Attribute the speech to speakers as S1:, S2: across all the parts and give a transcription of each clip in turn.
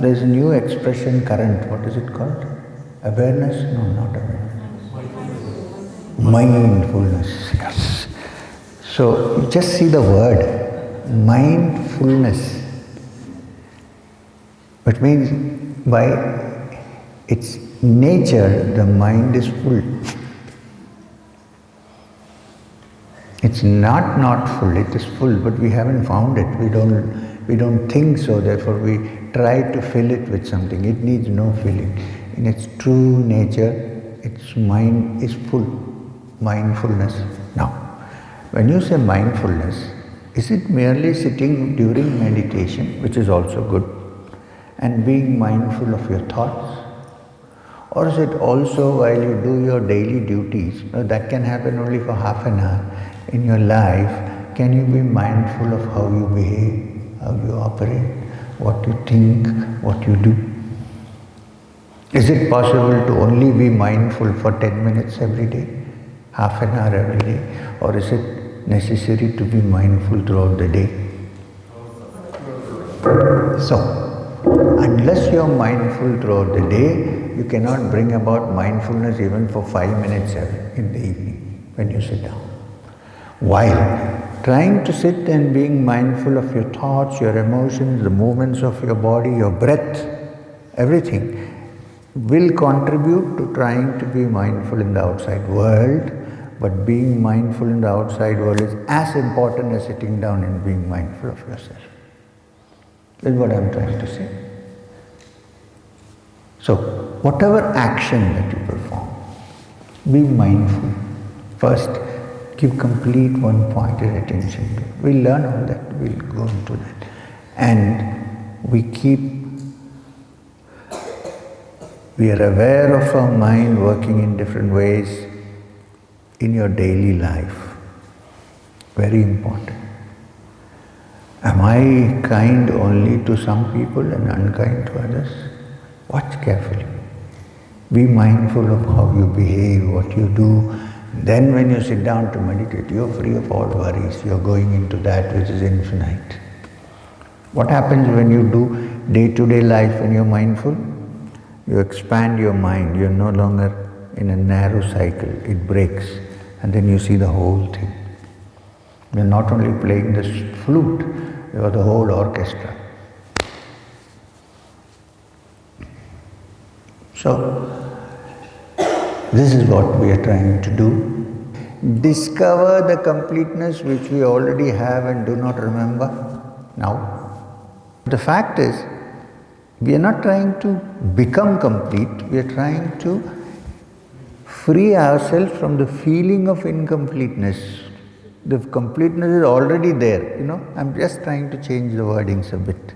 S1: there's a new expression current. What is it called? Awareness? No, not awareness. Mindfulness. Yes. So you just see the word mindfulness. Which means by its nature, the mind is full. It's not full, it is full, but we haven't found it. We don't think so, therefore we try to fill it with something. It needs no filling. In its true nature, its mind is full. Mindfulness. Now, when you say mindfulness, is it merely sitting during meditation, which is also good, and being mindful of your thoughts? Or is it also while you do your daily duties? Now, that can happen only for half an hour. In your life, can you be mindful of how you behave, how you operate, what you think, what you do? Is it possible to only be mindful for 10 minutes every day, half an hour every day? Or is it necessary to be mindful throughout the day? So, unless you are mindful throughout the day, you cannot bring about mindfulness even for 5 minutes in the evening when you sit down. While trying to sit and being mindful of your thoughts, your emotions, the movements of your body, your breath, everything will contribute to trying to be mindful in the outside world, but being mindful in the outside world is as important as sitting down and being mindful of yourself. That's what I'm trying to say. So, whatever action that you perform, be mindful. First, give complete one-pointed attention to it. We'll learn all that, we'll go into that. And we are aware of our mind working in different ways in your daily life. Very important. Am I kind only to some people and unkind to others? Watch carefully. Be mindful of how you behave, what you do. Then when you sit down to meditate, you're free of all worries. You're going into that which is infinite. What happens when you do day-to-day life when you're mindful? You expand your mind. You're no longer in a narrow cycle. It breaks. And then you see the whole thing. You're not only playing the flute, you're the whole orchestra. So, this is what we are trying to do. Discover the completeness which we already have and do not remember now. The fact is, we are not trying to become complete, we are trying to free ourselves from the feeling of incompleteness. The completeness is already there, I'm just trying to change the wordings a bit.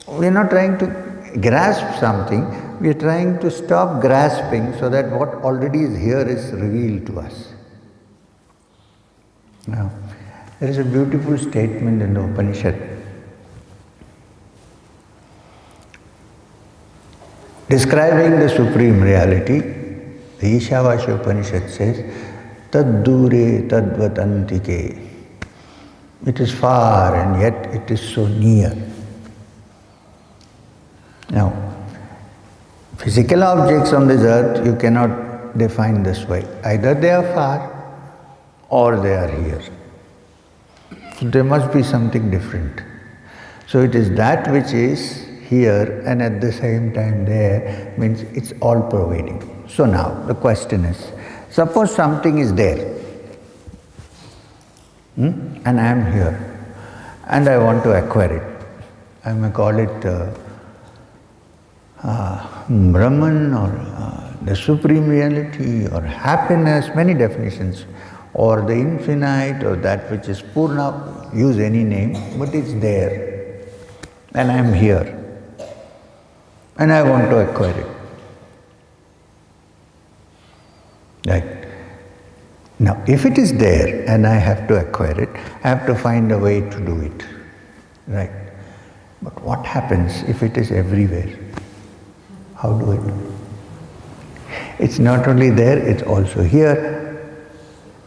S1: We are not trying to grasp something, we are trying to stop grasping so that what already is here is revealed to us. Now, there is a beautiful statement in the Upanishad describing the Supreme Reality. The Ishavasya Upanishad says, Tad dure tadvatantike. It is far and yet it is so near. Now, physical objects on this earth you cannot define this way. Either they are far or they are here. So there must be something different. So it is that which is here and at the same time there, means it's all pervading. So now the question is, suppose something is there and I am here and I want to acquire it. I may call it Brahman or the Supreme Reality or happiness, many definitions, or the infinite or that which is Poorna, use any name, but it's there and I am here and I want to acquire it. Right? Now, if it is there and I have to acquire it, I have to find a way to do it. Right? But what happens if it is everywhere? How do I do it? It's not only there, it's also here,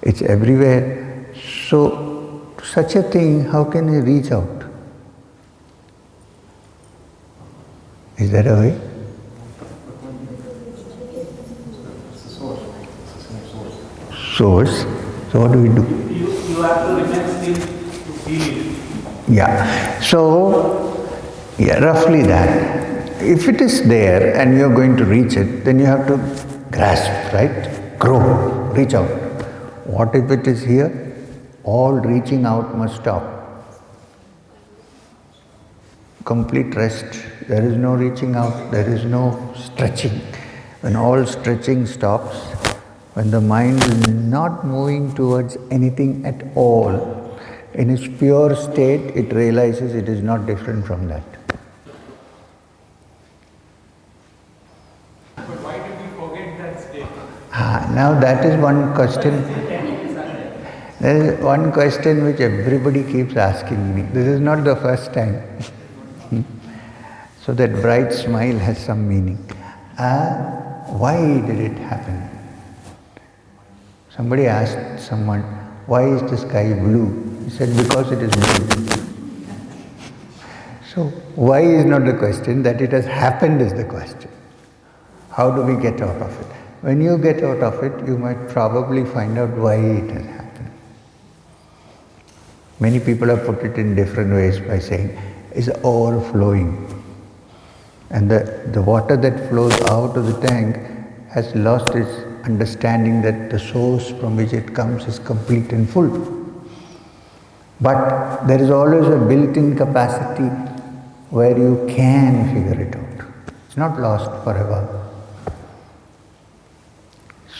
S1: it's everywhere. So, to such a thing, how can I reach out? Is there a way? Source. So what do we do?
S2: You have to remain still to feel it.
S1: Yeah. So, roughly that. If it is there and you are going to reach it, then you have to grasp, right? Grow, reach out. What if it is here? All reaching out must stop. Complete rest. There is no reaching out, there is no stretching. When all stretching stops, when the mind is not moving towards anything at all, in its pure state, it realizes it is not different from that.
S2: But why did we forget that state?
S1: Now that is one question. There is one question which everybody keeps asking me. This is not the first time. So that bright smile has some meaning. Why did it happen? Somebody asked someone, why is the sky blue? He said, because it is blue. So why is not the question, that it has happened is the question. How do we get out of it? When you get out of it, you might probably find out why it has happened. Many people have put it in different ways by saying, it's overflowing. And the water that flows out of the tank has lost its understanding that the source from which it comes is complete and full. But there is always a built-in capacity where you can figure it out. It's not lost forever.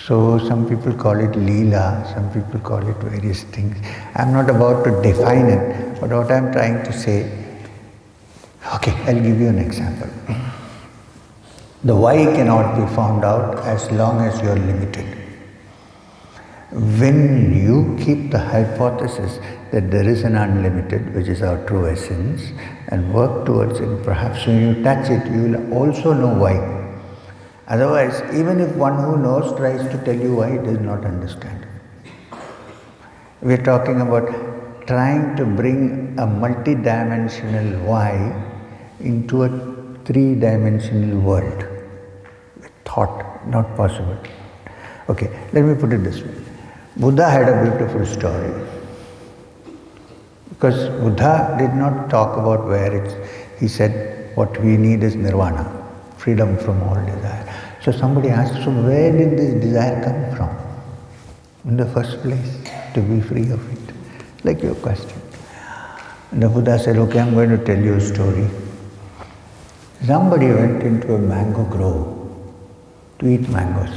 S1: So some people call it Leela, some people call it various things. I'm not about to define it, but what I'm trying to say, okay, I'll give you an example. The why cannot be found out as long as you are limited. When you keep the hypothesis that there is an unlimited, which is our true essence, and work towards it, perhaps when you touch it, you will also know why. Otherwise, even if one who knows tries to tell you why, he does not understand. We are talking about trying to bring a multi-dimensional why into a three-dimensional world. With thought, not possible. Okay, let me put it this way. Buddha had a beautiful story. Because Buddha did not talk about where it's, he said what we need is nirvana, freedom from all desire. So somebody asked, so where did this desire come from in the first place, to be free of it? Like your question. And the Buddha said, okay, I'm going to tell you a story. Somebody went into a mango grove to eat mangoes.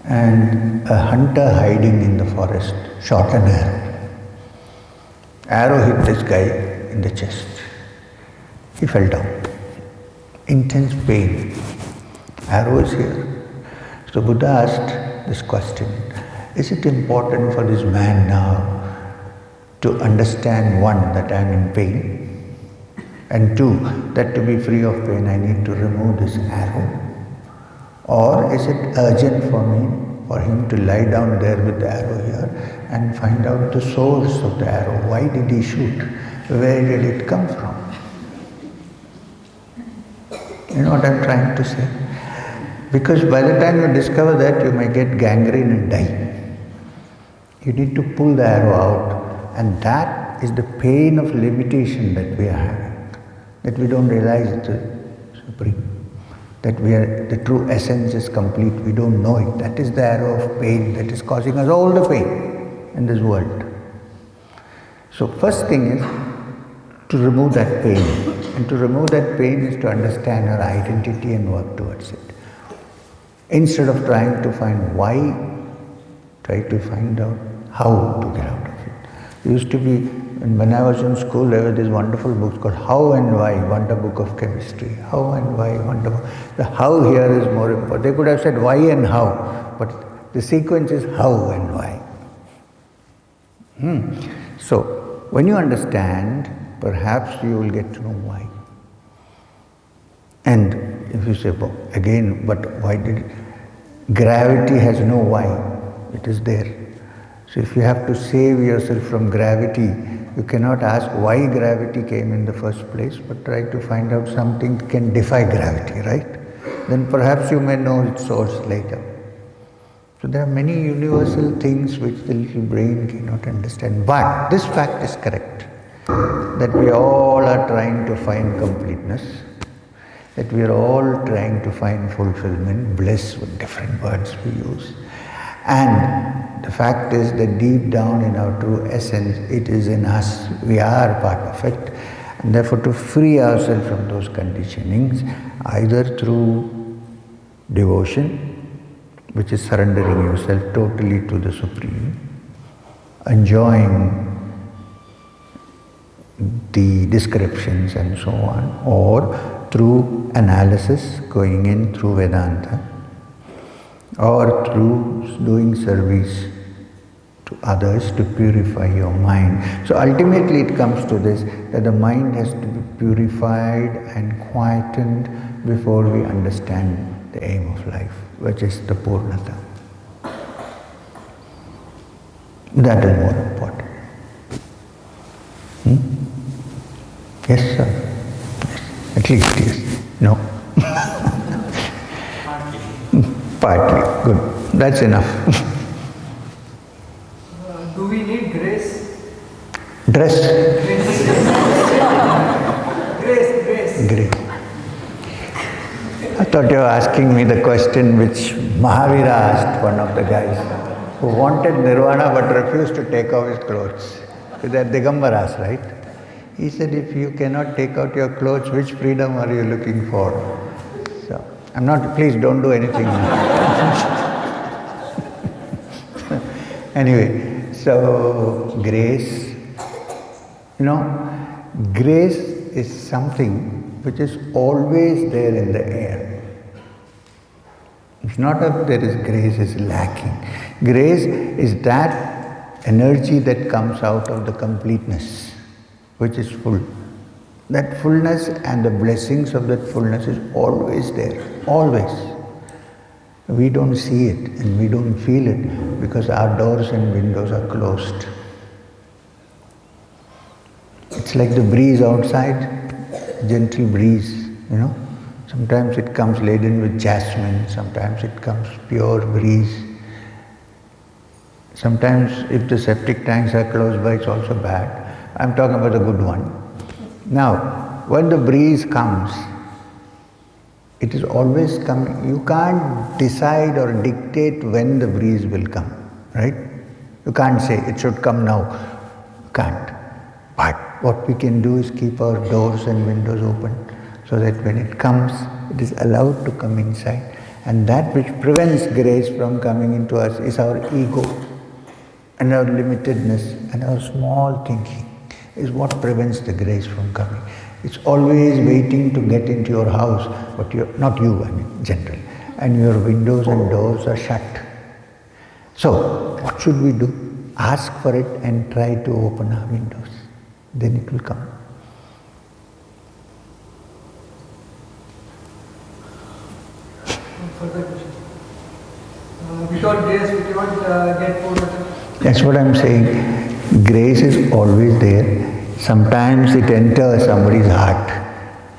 S1: And a hunter hiding in the forest shot an arrow. Arrow hit this guy in the chest. He fell down. Intense pain. Arrow is here. So Buddha asked this question, is it important for this man now to understand, one, that I am in pain, and two, that to be free of pain I need to remove this arrow? Or is it urgent for me, for him to lie down there with the arrow here and find out the source of the arrow? Why did he shoot? Where did it come from? You know what I'm trying to say? Because by the time you discover that, you may get gangrene and die. You need to pull the arrow out, and that is the pain of limitation that we are having, that we don't realize it's a supreme. That the true essence is complete, we don't know it. That is the arrow of pain that is causing us all the pain in this world. So first thing is to remove that pain. And to remove that pain is to understand our identity and work towards it. Instead of trying to find why, try to find out how to get out of it. There used to be, when I was in school, there were these wonderful books called How and Why, Wonder Book of Chemistry. How and Why, Wonder Book. The how here is more important. They could have said why and how, but the sequence is how and why. So, when you understand, perhaps you will get to know why. And if you say, well, again, but why did gravity has no why, it is there. So if you have to save yourself from gravity, You cannot ask why gravity came in the first place, but try to find out something can defy gravity, right? Then perhaps you may know its source later. So there are many universal things which the little brain cannot understand. But this fact is correct, that we all are trying to find completeness, that we are all trying to find fulfillment, bliss, with different words we use. And the fact is that deep down in our true essence, it is in us, we are part of it. And therefore to free ourselves from those conditionings, either through devotion, which is surrendering yourself totally to the Supreme, enjoying the descriptions and so on, or through analysis, going in through Vedanta, or through doing service to others to purify your mind. So ultimately it comes to this, that the mind has to be purified and quietened before we understand the aim of life, which is the Poornata. That is more important. Yes, sir. Yes. At least yes. No. Partly. Good. That's enough.
S3: Do we need grace?
S1: Dress.
S3: Grace.
S1: I thought you were asking me the question which Mahavira asked one of the guys who wanted nirvana but refused to take off his clothes. They are Digambaras, right? He said, if you cannot take out your clothes, which freedom are you looking for? So, I'm not, please don't do anything now. Anyway, so grace, grace is something which is always there in the air. It's not that there is grace is lacking. Grace is that energy that comes out of the completeness, which is full. That fullness and the blessings of that fullness is always there, always. We don't see it and we don't feel it because our doors and windows are closed. It's like the breeze outside, gentle breeze, Sometimes it comes laden with jasmine, sometimes it comes pure breeze. Sometimes if the septic tanks are close by, it's also bad. I'm talking about the good one. Now, when the breeze comes, it is always coming. You can't decide or dictate when the breeze will come, right? You can't say it should come now. You can't. But what we can do is keep our doors and windows open so that when it comes, it is allowed to come inside. And that which prevents grace from coming into us is our ego and our limitedness and our small thinking is what prevents the grace from coming. It's always waiting to get into your house, but not you, generally. And your windows and doors are shut. So, what should we do? Ask for it and try to open our windows. Then it will come.
S3: Further question. Without grace, we cannot get Poornata.
S1: That's what I'm saying. Grace is always there. Sometimes it enters somebody's heart.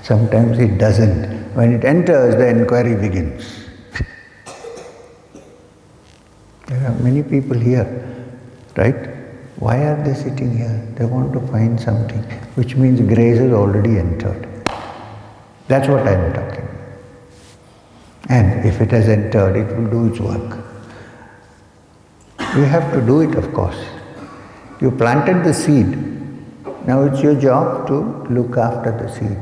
S1: Sometimes it doesn't. When it enters, the inquiry begins. There are many people here, right? Why are they sitting here? They want to find something, which means grace has already entered. That's what I'm talking. And if it has entered, it will do its work. You have to do it, of course. You planted the seed. Now it's your job to look after the seed.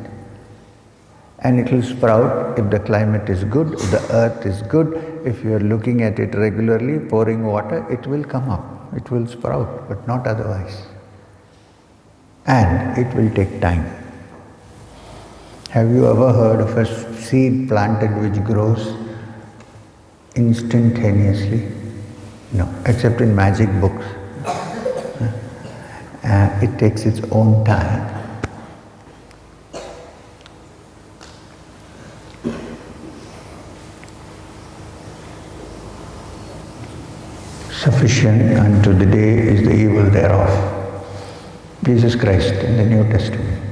S1: And it will sprout if the climate is good, if the earth is good. If you are looking at it regularly, pouring water, it will come up. It will sprout, but not otherwise. And it will take time. Have you ever heard of a seed planted which grows instantaneously? No, except in magic books. It takes its own time. Sufficient unto the day is the evil thereof. Jesus Christ in the New Testament.